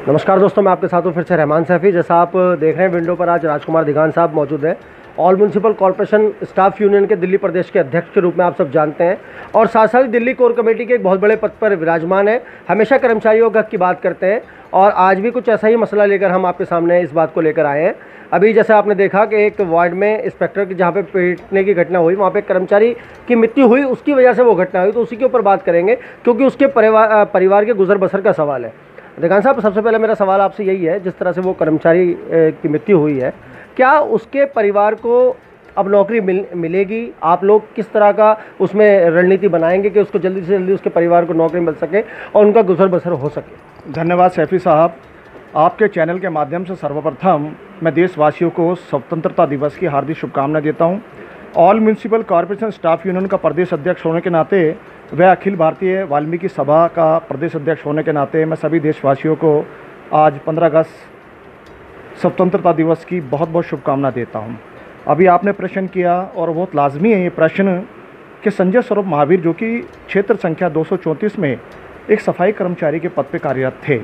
नमस्कार दोस्तों, मैं आपके साथ हूँ फिर से रहमान सैफी। जैसा आप देख रहे हैं विंडो पर, आज राजकुमार दिगान साहब मौजूद हैं। All municipal corporation staff union के दिल्ली प्रदेश के अध्यक्ष के रूप में आप सब जानते हैं, और साथ साथ दिल्ली कोर कमेटी के एक बहुत बड़े पद पर विराजमान है। हमेशा कर्मचारियों के हक की बात करते हैं, और आज भी कुछ ऐसा ही मसला लेकर हम आपके सामने इस बात को लेकर आए हैं। अभी जैसे आपने देखा कि एक वार्ड में इंस्पेक्टर की जहाँ पे पीटने की घटना हुई, वहाँ पे कर्मचारी की मृत्यु हुई, उसकी वजह से वो घटना हुई, तो उसी के ऊपर बात करेंगे, क्योंकि उसके परिवार के गुजर बसर का सवाल है। दिगान साहब, सबसे पहले मेरा सवाल आपसे यही है, जिस तरह से वो कर्मचारी की मृत्यु हुई है, क्या उसके परिवार को अब नौकरी मिलेगी? आप लोग किस तरह का उसमें रणनीति बनाएंगे कि उसको जल्दी से जल्दी उसके परिवार को नौकरी मिल सके और उनका गुजर बसर हो सके? धन्यवाद सैफी साहब। आपके चैनल के माध्यम से सर्वप्रथम मैं देशवासियों को स्वतंत्रता दिवस की हार्दिक शुभकामनाएं देता हूं। All municipal corporation staff union का प्रदेश अध्यक्ष होने के नाते व अखिल भारतीय वाल्मीकि सभा का प्रदेश अध्यक्ष होने के नाते मैं सभी देशवासियों को आज 15 अगस्त स्वतंत्रता दिवस की बहुत बहुत शुभकामना देता हूं। अभी आपने प्रश्न किया, और बहुत लाजमी है ये प्रश्न, कि संजय स्वरूप महावीर जो कि क्षेत्र संख्या 234 में एक सफाई कर्मचारी के पद पर कार्यरत थे।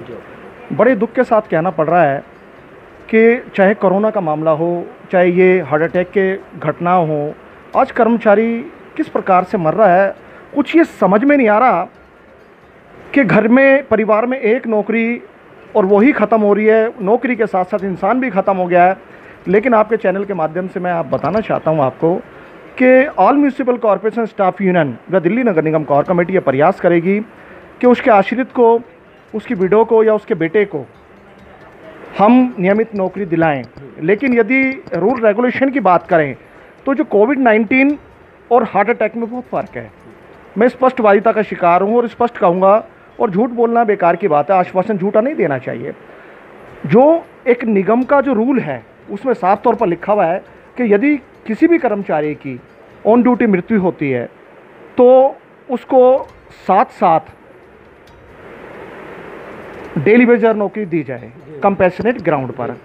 बड़े दुख के साथ कहना पड़ रहा है कि चाहे कोरोना का मामला हो, चाहे ये हार्ट अटैक के घटना हो, आज कर्मचारी किस प्रकार से मर रहा है, कुछ ये समझ में नहीं आ रहा कि घर में परिवार में एक नौकरी और वही ख़त्म हो रही है, नौकरी के साथ साथ इंसान भी ख़त्म हो गया है। लेकिन आपके चैनल के माध्यम से मैं आप बताना चाहता हूँ आपको कि all municipal corporation staff union व दिल्ली नगर निगम कोर कमेटी ये प्रयास करेगी कि उसके आश्रित को, उसकी विडो को या उसके बेटे को हम नियमित नौकरी दिलाएं। लेकिन यदि रूल रेगुलेशन की बात करें तो जो कोविड-19 और हार्ट अटैक में बहुत फ़र्क है। मैं स्पष्टवादिता का शिकार हूँ और स्पष्ट कहूँगा, और झूठ बोलना बेकार की बात है, आश्वासन झूठा नहीं देना चाहिए। जो एक निगम का जो रूल है उसमें साफ तौर पर लिखा हुआ है कि यदि किसी भी कर्मचारी की ऑन ड्यूटी मृत्यु होती है तो उसको साथ साथ डेली वेजर नौकरी दी जाए कंपैशनेट ग्राउंड पर।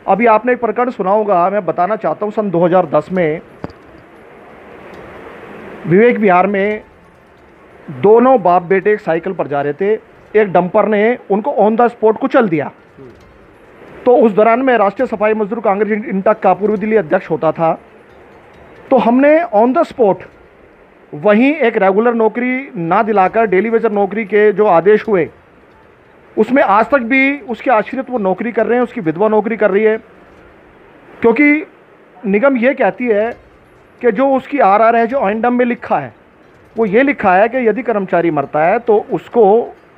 अभी आपने एक प्रकरण सुना होगा, मैं बताना चाहता हूँ। सन 2010 में विवेक विहार में दोनों बाप बेटे एक साइकिल पर जा रहे थे, एक डंपर ने उनको ऑन द स्पॉट कुचल दिया। तो उस दौरान मैं राष्ट्रीय सफाई मजदूर कांग्रेस इंटक का पूर्व दिल्ली अध्यक्ष होता था, तो हमने ऑन द स्पॉट वहीं एक रेगुलर नौकरी ना दिलाकर डेली वेजर नौकरी के जो आदेश हुए उसमें आज तक भी उसके आश्रित वो नौकरी कर रहे हैं, उसकी विधवा नौकरी कर रही है। क्योंकि निगम ये कहती है कि जो उसकी आरआर है, जो एंडम में लिखा है, वो ये लिखा है कि यदि कर्मचारी मरता है तो उसको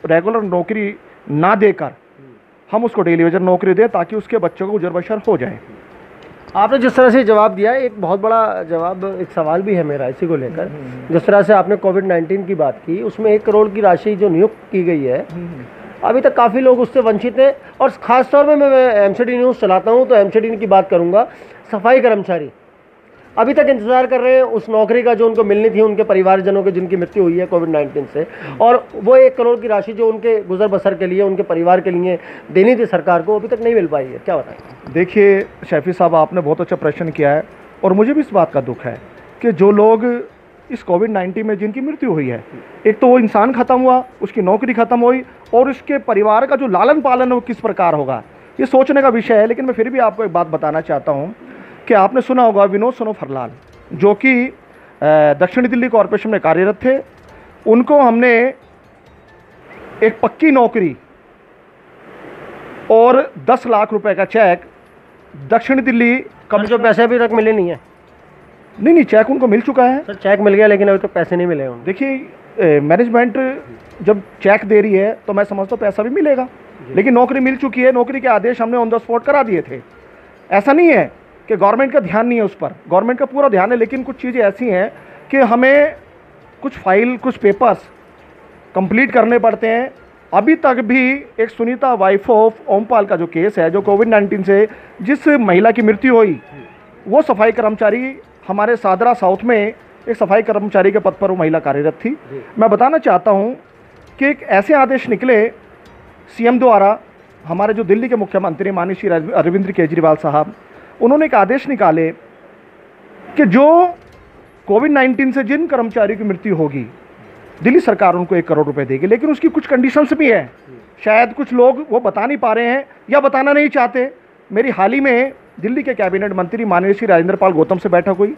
रेगुलर नौकरी ना देकर हम उसको डेली वेजर नौकरी दें ताकि उसके बच्चों को गुजर बसर हो जाए। आपने जिस तरह से जवाब दिया, एक बहुत बड़ा जवाब, एक सवाल भी है मेरा इसी को लेकर। जिस तरह से आपने कोविड-19 की बात की, उसमें 1 करोड़ की राशि जो नियुक्त की गई है, अभी तक काफ़ी लोग उससे वंचित हैं। और ख़ास तौर पे मैं एमसीडी न्यूज़ चलाता हूँ तो एमसीडी की बात करूँगा। सफाई कर्मचारी अभी तक इंतज़ार कर रहे हैं उस नौकरी का जो उनको मिलनी थी, उनके परिवारजनों के जिनकी मृत्यु हुई है कोविड-19 से, और वो 1 करोड़ की राशि जो उनके गुजर बसर के लिए, उनके परिवार के लिए देनी थी सरकार को, अभी तक नहीं मिल पाई है। क्या बताएं? देखिए शैफी साहब, आपने बहुत अच्छा प्रश्न किया है, और मुझे भी इस बात का दुख है कि जो लोग इस कोविड-19 में जिनकी मृत्यु हुई है, एक तो वो इंसान ख़त्म हुआ, उसकी नौकरी ख़त्म हुई, और उसके परिवार का जो लालन पालन है वो किस प्रकार होगा, ये सोचने का विषय है। लेकिन मैं फिर भी आपको एक बात बताना चाहता हूँ कि आपने सुना होगा विनोद सोनोफरलाल, जो कि दक्षिणी दिल्ली कॉरपोरेशन में कार्यरत थे। उनको हमने एक पक्की नौकरी और 10 लाख रुपए का चेक दक्षिणी दिल्ली कब, जो पैसे अभी तक मिले नहीं है? नहीं, चेक उनको मिल चुका है। सर, चेक मिल गया लेकिन अभी तक पैसे नहीं मिले हैं। देखिए मैनेजमेंट जब चेक दे रही है तो मैं समझता हूँ पैसा भी मिलेगा, लेकिन नौकरी मिल चुकी है। नौकरी के आदेश हमने ऑन द स्पॉट करा दिए थे। ऐसा नहीं है कि गवर्नमेंट का ध्यान नहीं है उस पर, गवर्नमेंट का पूरा ध्यान है, लेकिन कुछ चीज़ें ऐसी हैं कि हमें कुछ फाइल, कुछ पेपर्स कंप्लीट करने पड़ते हैं। अभी तक भी एक सुनीता वाइफ ऑफ ओमपाल का जो केस है, जो कोविड-19 से जिस महिला की मृत्यु हुई, वो सफाई कर्मचारी हमारे सादरा साउथ में एक सफाई कर्मचारी के पद पर वो महिला कार्यरत थी। मैं बताना चाहता हूँ कि एक ऐसे आदेश निकले सीएम द्वारा, हमारे जो दिल्ली के मुख्यमंत्री माननीय श्री अरविंद केजरीवाल साहब, उन्होंने एक आदेश निकाले कि जो कोविड-19 से जिन कर्मचारियों की मृत्यु होगी दिल्ली सरकार उनको 1 करोड़ रुपए देगी, लेकिन उसकी कुछ कंडीशंस भी है। शायद कुछ लोग वो बता नहीं पा रहे हैं या बताना नहीं चाहते। मेरी हाल ही में दिल्ली के कैबिनेट मंत्री माननीय श्री राजेंद्र पाल गौतम से बैठक हुई।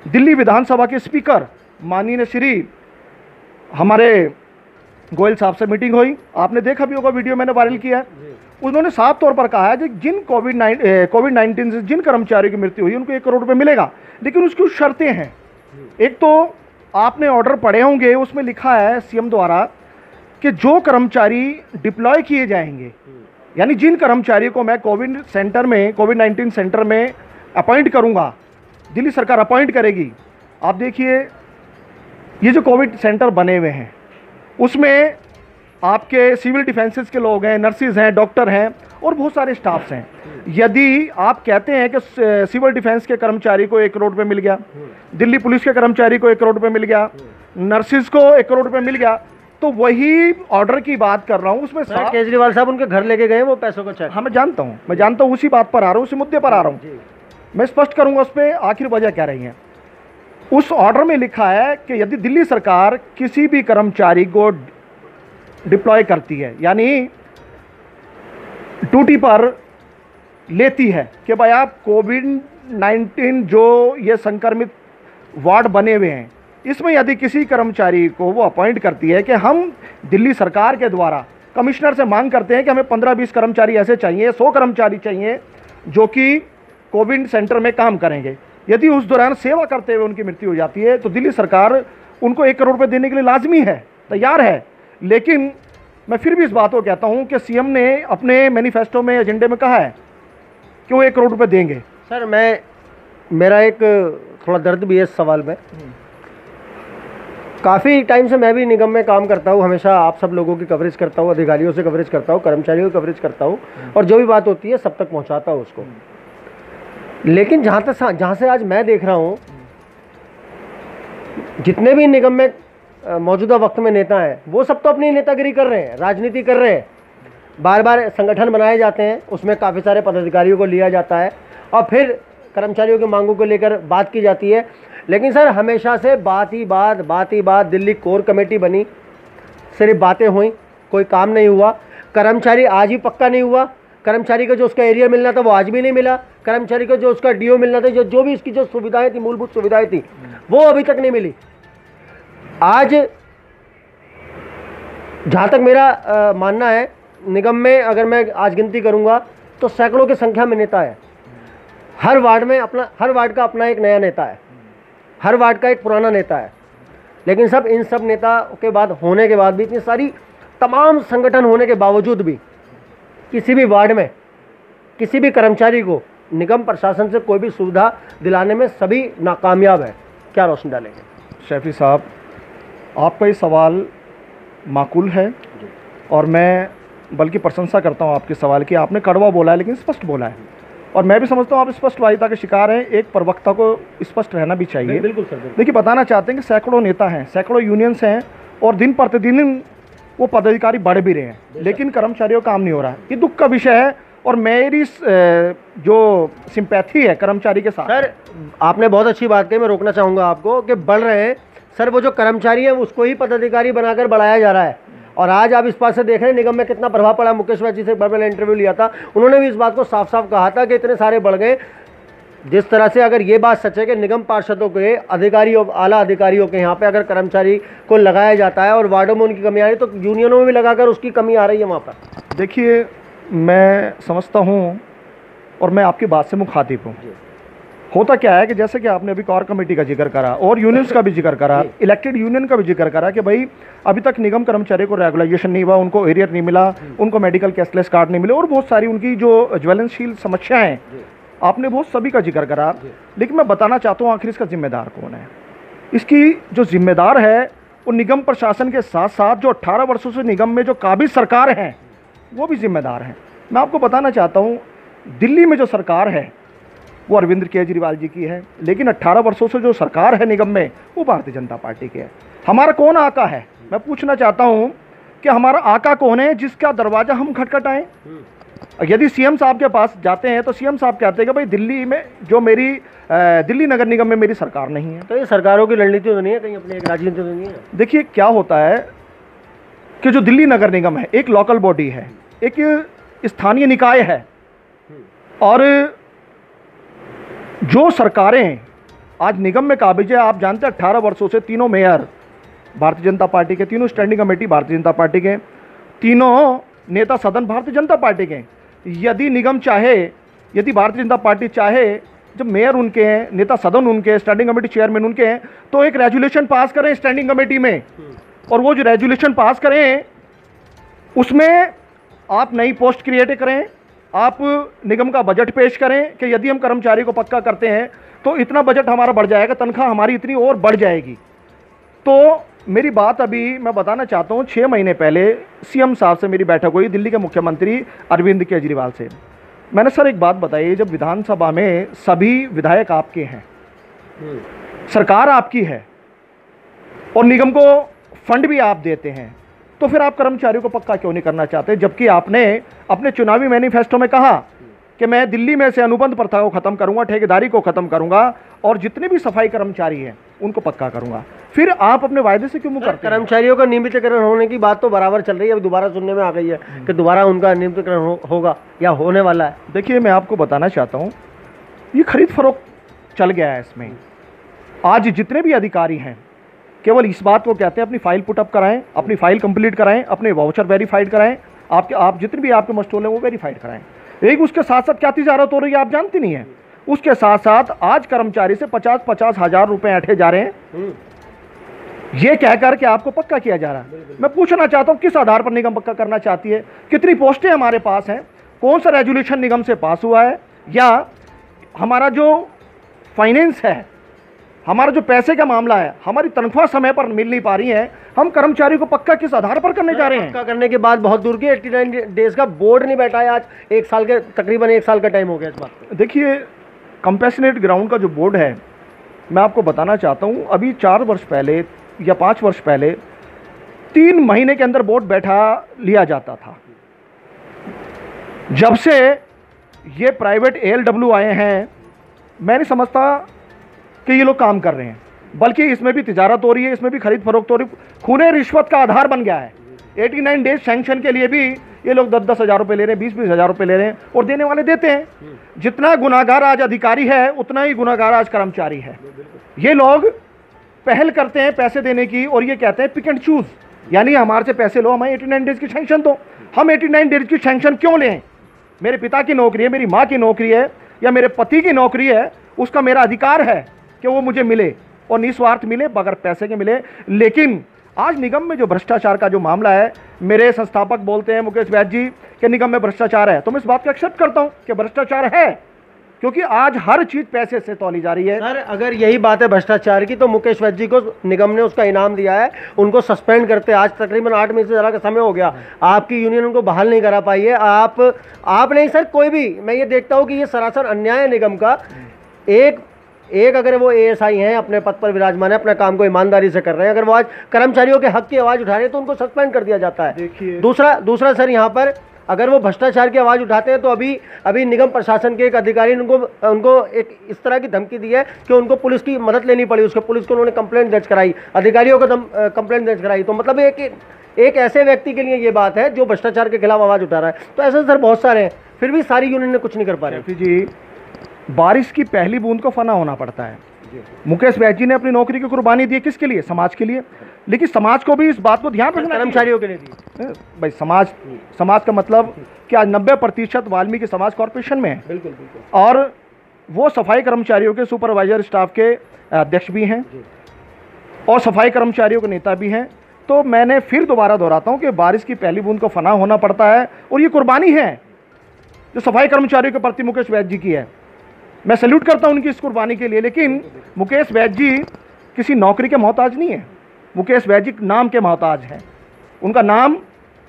दिल्ली विधानसभा के स्पीकर माननीय श्री हमारे गोयल साहब से मीटिंग हुई। आपने देखा भी होगा, वीडियो मैंने वायरल किया है। उन्होंने साफ तौर पर कहा है कि जिन कोविड-19 से जिन कर्मचारियों की मृत्यु हुई उनको 1 करोड़ रुपए मिलेगा, लेकिन उसकी कुछ शर्तें हैं। एक तो आपने ऑर्डर पढ़े होंगे, उसमें लिखा है सीएम द्वारा कि जो कर्मचारी डिप्लॉय किए जाएंगे, यानी जिन कर्मचारी को मैं कोविड-19 सेंटर में अपॉइंट करूंगा, दिल्ली सरकार अपॉइंट करेगी। आप देखिए ये जो कोविड सेंटर बने हुए हैं उसमें आपके सिविल डिफेंसेस के लोग हैं, नर्सिस हैं, डॉक्टर हैं और बहुत सारे स्टाफ्स हैं। यदि आप कहते हैं कि सिविल डिफेंस के कर्मचारी को 1 करोड़ रुपये मिल गया, दिल्ली पुलिस के कर्मचारी को 1 करोड़ रुपये मिल गया, नर्सिस को 1 करोड़ रुपये मिल गया, तो वही ऑर्डर की बात कर रहा हूँ। उसमें केजरीवाल साहब उनके घर लेके गए वो पैसों का चेक। हाँ, मैं जानता हूँ, उसी बात पर आ रहा हूँ, उसी मुद्दे पर आ रहा हूँ। मैं स्पष्ट करूँगा उस पर आखिर वजह क्या रही है। उस ऑर्डर में लिखा है कि यदि दिल्ली सरकार किसी भी कर्मचारी को डिप्लॉय करती है, यानी ड्यूटी पर लेती है कि भाई आप कोविड-19 जो ये संक्रमित वार्ड बने हुए हैं, इसमें यदि किसी कर्मचारी को वो अपॉइंट करती है कि हम दिल्ली सरकार के द्वारा कमिश्नर से मांग करते हैं कि हमें 15-20 कर्मचारी ऐसे चाहिए, 100 कर्मचारी चाहिए जो कि कोविड सेंटर में काम करेंगे, यदि उस दौरान सेवा करते हुए उनकी मृत्यु हो जाती है तो दिल्ली सरकार उनको 1 करोड़ रुपये देने के लिए लाजमी है, तैयार है। लेकिन मैं फिर भी इस बात को कहता हूं कि सीएम ने अपने मैनिफेस्टो में, एजेंडे में कहा है कि वो 1 करोड़ रुपये देंगे। सर, मेरा एक थोड़ा दर्द भी है इस सवाल में। काफ़ी टाइम से मैं भी निगम में काम करता हूँ, हमेशा आप सब लोगों की कवरेज करता हूँ, अधिकारियों से कवरेज करता हूँ, कर्मचारियों की कवरेज करता हूँ और जो भी बात होती है सब तक पहुँचाता हूँ उसको। लेकिन जहाँ से आज मैं देख रहा हूँ, जितने भी निगम में मौजूदा वक्त में नेता हैं वो सब तो अपनी नेतागिरी कर रहे हैं, राजनीति कर रहे हैं। बार बार संगठन बनाए जाते हैं, उसमें काफ़ी सारे पदाधिकारियों को लिया जाता है और फिर कर्मचारियों की मांगों को लेकर बात की जाती है। लेकिन सर, हमेशा से बात ही बात, दिल्ली कोर कमेटी बनी, सिर्फ बातें हुई, कोई काम नहीं हुआ। कर्मचारी आज भी पक्का नहीं हुआ। कर्मचारी को जो उसका एरिया मिलना था वो आज भी नहीं मिला। कर्मचारी को जो उसका डीओ मिलना था, जो भी इसकी जो सुविधाएं थी, मूलभूत सुविधाएं थी, वो अभी तक नहीं मिली। आज जहाँ तक मेरा मानना है, निगम में अगर मैं आज गिनती करूँगा तो सैकड़ों की संख्या में नेता है। हर वार्ड का अपना एक नया नेता है, हर वार्ड का एक पुराना नेता है। लेकिन इन सब नेता के बाद होने के बाद भी, इतनी सारी तमाम संगठन होने के बावजूद भी किसी भी वार्ड में किसी भी कर्मचारी को निगम प्रशासन से कोई भी सुविधा दिलाने में सभी नाकामयाब है। क्या रोशनी डालेंगे? शैफी साहब, आपका ये सवाल माकूल है और मैं बल्कि प्रशंसा करता हूँ आपके सवाल की। आपने कड़वा बोला है लेकिन स्पष्ट बोला है और मैं भी समझता हूँ आप स्पष्टवादिता के शिकार हैं। एक प्रवक्ता को स्पष्ट रहना भी चाहिए। बिल्कुल सर। देखिए, बताना चाहते हैं कि सैकड़ों नेता हैं, सैकड़ों यूनियंस हैं और दिन प्रतिदिन वो पदाधिकारी बढ़ भी रहे हैं, लेकिन कर्मचारियों का काम नहीं हो रहा है। ये दुख का विषय है और मेरी जो सिंपैथी है कर्मचारी के साथ। सर, आपने बहुत अच्छी बात कही, मैं रोकना चाहूँगा आपको कि बढ़ रहे हैं। सर, वो जो कर्मचारी है उसको ही पदाधिकारी बनाकर बढ़ाया जा रहा है। और आज आप इस बात से देख रहे हैं निगम में कितना प्रभाव पड़ा। मुकेश जी से एक बार मैंने इंटरव्यू लिया था, उन्होंने भी इस बात को साफ साफ कहा था कि इतने सारे बढ़ गए। जिस तरह से अगर ये बात सच है कि निगम पार्षदों के अधिकारियों, आला अधिकारियों के यहाँ पे अगर कर्मचारी को लगाया जाता है और वार्डों में उनकी कमी आ रही है, तो यूनियनों में भी लगाकर उसकी कमी आ रही है वहाँ पर। देखिए, मैं समझता हूँ और मैं आपकी बात से मुखातिब हूँ। होता क्या है कि जैसे कि आपने अभी कोर कमेटी का जिक्र करा और यूनियंस का भी जिक्र करा, इलेक्टेड यूनियन का भी जिक्र करा कि भाई अभी तक निगम कर्मचारी को रेगुलाइजेशन नहीं हुआ, उनको एरियर नहीं मिला, उनको मेडिकल कैशलेस कार्ड नहीं मिले और बहुत सारी उनकी जो ज्वलनशील समस्याएं, आपने बहुत सभी का जिक्र करा। लेकिन मैं बताना चाहता हूँ आखिर इसका जिम्मेदार कौन है। इसकी जो जिम्मेदार है वो निगम प्रशासन के साथ साथ जो 18 वर्षों से निगम में जो काबिज सरकार हैं वो भी जिम्मेदार हैं। मैं आपको बताना चाहता हूँ, दिल्ली में जो सरकार है वो अरविंद केजरीवाल जी की है, लेकिन 18 वर्षों से जो सरकार है निगम में वो भारतीय जनता पार्टी की है। हमारा कौन आका है? मैं पूछना चाहता हूँ कि हमारा आका कौन है जिसका दरवाज़ा हम खटखटाएं? यदि सीएम साहब के पास जाते हैं तो सीएम साहब कहते हैं कि भाई दिल्ली में जो मेरी दिल्ली नगर निगम में मेरी सरकार नहीं है। तो ये सरकारों की रणनीति तो नहीं है, कहीं अपनी एक राजनीति तो नहीं है? देखिए क्या होता है कि जो दिल्ली नगर निगम है एक लोकल बॉडी है, एक स्थानीय निकाय है, और जो सरकारें आज निगम में काबिज है, आप जानते हैं 18 वर्षों से तीनों मेयर भारतीय जनता पार्टी के, तीनों standing committee Bharatiya Janata party के, तीनों नेता सदन भारतीय जनता पार्टी के। यदि निगम चाहे, यदि भारतीय जनता पार्टी चाहे, जब मेयर उनके हैं, नेता सदन उनके हैं, स्टैंडिंग कमेटी चेयरमैन उनके हैं, तो एक रेजुलेशन पास करें स्टैंडिंग कमेटी में, और वो जो रेजुलेशन पास करें उसमें आप नई पोस्ट क्रिएट करें, आप निगम का बजट पेश करें कि यदि हम कर्मचारी को पक्का करते हैं तो इतना बजट हमारा बढ़ जाएगा, तनख्वाह हमारी इतनी और बढ़ जाएगी। तो मेरी बात अभी मैं बताना चाहता हूँ, 6 महीने पहले सीएम साहब से मेरी बैठक हुई, दिल्ली के मुख्यमंत्री अरविंद केजरीवाल से। मैंने सर एक बात बताई, जब विधानसभा में सभी विधायक आपके हैं, सरकार आपकी है और निगम को फंड भी आप देते हैं, तो फिर आप कर्मचारियों को पक्का क्यों नहीं करना चाहते? जबकि आपने अपने चुनावी मैनिफेस्टो में कहा कि मैं दिल्ली में से अनुबंध प्रथा को ख़त्म करूंगा, ठेकेदारी को ख़त्म करूंगा और जितने भी सफाई कर्मचारी हैं उनको पक्का करूंगा। फिर आप अपने वायदे से क्यों मुँह करते हैं? कर्मचारियों का नियमितीकरण होने की बात तो बराबर चल रही है, अब दोबारा सुनने में आ गई है कि दोबारा उनका नियमितीकरण होगा या होने वाला है। देखिए मैं आपको बताना चाहता हूँ, ये खरीद फरोख्त चल गया है इसमें। आज जितने भी अधिकारी हैं केवल इस बात को कहते हैं अपनी फाइल पुटअप कराएं, अपनी फाइल कंप्लीट कराएं, अपने वाउचर वेरीफाइड कराएं, आप जितने भी आपके मस्टोल हैं वो वेरीफाइड कराएं। एक उसके साथ साथ क्या तिजारत हो रही है आप जानती नहीं है? उसके साथ साथ आज कर्मचारी से 50-50 हज़ार रुपए ऐंठे जा रहे हैं, ये कहकर के आपको पक्का किया जा रहा है। मैं पूछना चाहता हूँ किस आधार पर निगम पक्का करना चाहती है? कितनी पोस्टें हमारे पास हैं? कौन सा रेजुलेशन निगम से पास हुआ है? या हमारा जो फाइनेंस है, हमारा जो पैसे का मामला है, हमारी तनख्वाह समय पर मिल नहीं पा रही है, हम कर्मचारी को पक्का किस आधार पर करने जा रहे हैं? पक्का करने के बाद बहुत दूर की 89 डेज का बोर्ड नहीं बैठा है। आज एक साल के, तकरीबन 1 साल का टाइम हो गया इस बात। देखिए कंपैशनेट ग्राउंड का जो बोर्ड है, मैं आपको बताना चाहता हूँ, अभी 4 वर्ष पहले या 5 वर्ष पहले 3 महीने के अंदर बोर्ड बैठा लिया जाता था। जब से ये प्राइवेट ALW आए हैं, मैं नहीं समझता कि ये लोग काम कर रहे हैं, बल्कि इसमें भी तिजारत हो रही है, इसमें भी खरीद फरोख्त हो रही है, खूने रिश्वत का आधार बन गया है। 89 डेज सैंक्शन के लिए भी ये लोग 10-10 हज़ार रुपये ले रहे हैं, 20-20 हज़ार रुपये ले रहे हैं, और देने वाले देते हैं। जितना गुनाहगार आज अधिकारी है उतना ही गुनाहगार आज कर्मचारी है। ये लोग पहल करते हैं पैसे देने की और ये कहते हैं पिक एंड चूज, यानी हमारे से पैसे लो, हमें 89 डेज की सैंक्शन दो। हम 89 डेज की सैंक्शन क्यों लें? मेरे पिता की नौकरी है, मेरी माँ की नौकरी है या मेरे पति की नौकरी है, उसका मेरा अधिकार है कि वो मुझे मिले और निस्वार्थ मिले, बगैर पैसे के मिले। लेकिन आज निगम में जो भ्रष्टाचार का जो मामला है, मेरे संस्थापक बोलते हैं मुकेश वैद्य जी कि निगम में भ्रष्टाचार है, तो मैं इस बात को एक्सेप्ट करता हूं कि भ्रष्टाचार है, क्योंकि आज हर चीज पैसे से तौली जा रही है। सर अगर यही बात है भ्रष्टाचार की, तो मुकेश वैद्य जी को निगम ने उसका इनाम दिया है, उनको सस्पेंड करते आज तकरीबन 8 महीने से ज़्यादा का समय हो गया, आपकी यूनियन उनको बहाल नहीं करा पाई है। आप नहीं सर, कोई भी, मैं ये देखता हूँ कि ये सरासर अन्याय है निगम का। एक अगर वो ASI हैं, अपने पद पर विराजमान है, अपना काम को ईमानदारी से कर रहे हैं, अगर वो आज कर्मचारियों के हक की आवाज़ उठा रहे हैं तो उनको सस्पेंड कर दिया जाता है। देखिए दूसरा सर, यहाँ पर अगर वो भ्रष्टाचार की आवाज़ उठाते हैं तो अभी निगम प्रशासन के एक अधिकारी ने उनको एक इस तरह की धमकी दी है कि उनको पुलिस की मदद लेनी पड़ी, उसके पुलिस को उन्होंने कंप्लेंट दर्ज कराई, अधिकारियों को कंप्लेंट दर्ज कराई। तो मतलब एक ऐसे व्यक्ति के लिए ये बात है जो भ्रष्टाचार के खिलाफ आवाज़ उठा रहा है। तो ऐसे सर बहुत सारे हैं, फिर भी सारी यूनियन ने कुछ नहीं कर पा रहे। जी, बारिश की पहली बूंद को फना होना पड़ता है। मुकेश वैद्य जी ने अपनी नौकरी की कुर्बानी दी, किसके लिए? समाज के लिए। लेकिन समाज को भी इस बात को ध्यान रखना, कर्मचारियों के लिए दी भाई। समाज का मतलब कि आज 90% वाल्मीकि समाज कॉर्पोरेशन में है। बिल्कुल बिल्कुल। और वो सफाई कर्मचारियों के सुपरवाइजर स्टाफ के अध्यक्ष भी हैं और सफाई कर्मचारियों के नेता भी हैं। तो मैंने फिर दोबारा दोहराता हूँ कि बारिश की पहली बूंद को फना होना पड़ता है, और ये कुर्बानी है जो सफाई कर्मचारियों के प्रति मुकेश वैद्य जी की है। मैं सैल्यूट करता हूं उनकी इस कुर्बानी के लिए। लेकिन मुकेश वैद्य जी किसी नौकरी के मोहताज नहीं है, मुकेश वैद्य जी नाम के मोहताज हैं। उनका नाम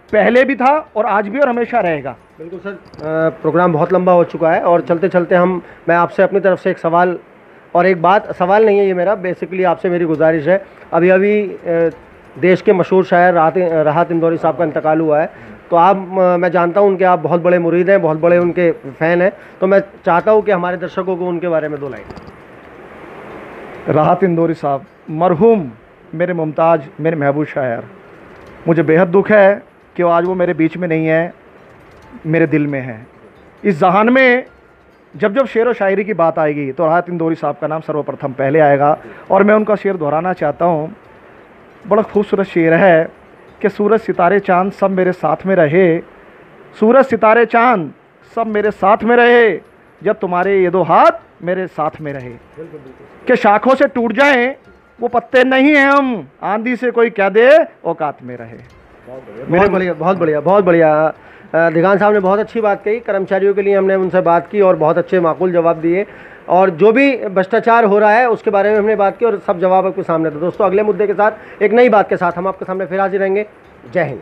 पहले भी था और आज भी और हमेशा रहेगा। बिल्कुल सर, प्रोग्राम बहुत लंबा हो चुका है और चलते चलते मैं आपसे अपनी तरफ से एक सवाल और एक बात, सवाल नहीं है ये मेरा, बेसिकली आपसे मेरी गुजारिश है। अभी देश के मशहूर शायर राहत इंदौरी साहब का इंतकाल हुआ है, तो आप मैं जानता हूँ उनके आप बहुत बड़े मुरीद हैं, बहुत बड़े उनके फ़ैन हैं, तो मैं चाहता हूँ कि हमारे दर्शकों को उनके बारे में 2 लाइन। राहत इंदौरी साहब, मरहूम मेरे मुमताज़, मेरे महबूब शायर, मुझे बेहद दुख है कि आज वो मेरे बीच में नहीं है, मेरे दिल में है। इस जहान में जब जब शेर व शायरी की बात आएगी तो राहत इंदौरी साहब का नाम सर्वप्रथम पहले आएगा। और मैं उनका शेर दोहराना चाहता हूँ। बड़ा खूबसूरत शेर है कि सूरज सितारे चाँद सब मेरे साथ में रहे, सूरज सितारे चाँद सब मेरे साथ में रहे, जब तुम्हारे ये 2 हाथ मेरे साथ में रहे। कि शाखों से टूट जाएं वो पत्ते नहीं हैं हम, आंधी से कोई कह दे औकात में रहे। बहुत बढ़िया, बहुत बढ़िया, बहुत बढ़िया। दिगान साहब ने बहुत अच्छी बात कही। कर्मचारियों के लिए हमने उनसे बात की और बहुत अच्छे माकूल जवाब दिए, और जो भी भ्रष्टाचार हो रहा है उसके बारे में हमने बात की और सब जवाब आपके सामने थे। दोस्तों, अगले मुद्दे के साथ, एक नई बात के साथ हम आपके सामने फिर हाजिर रहेंगे। जय हिंद।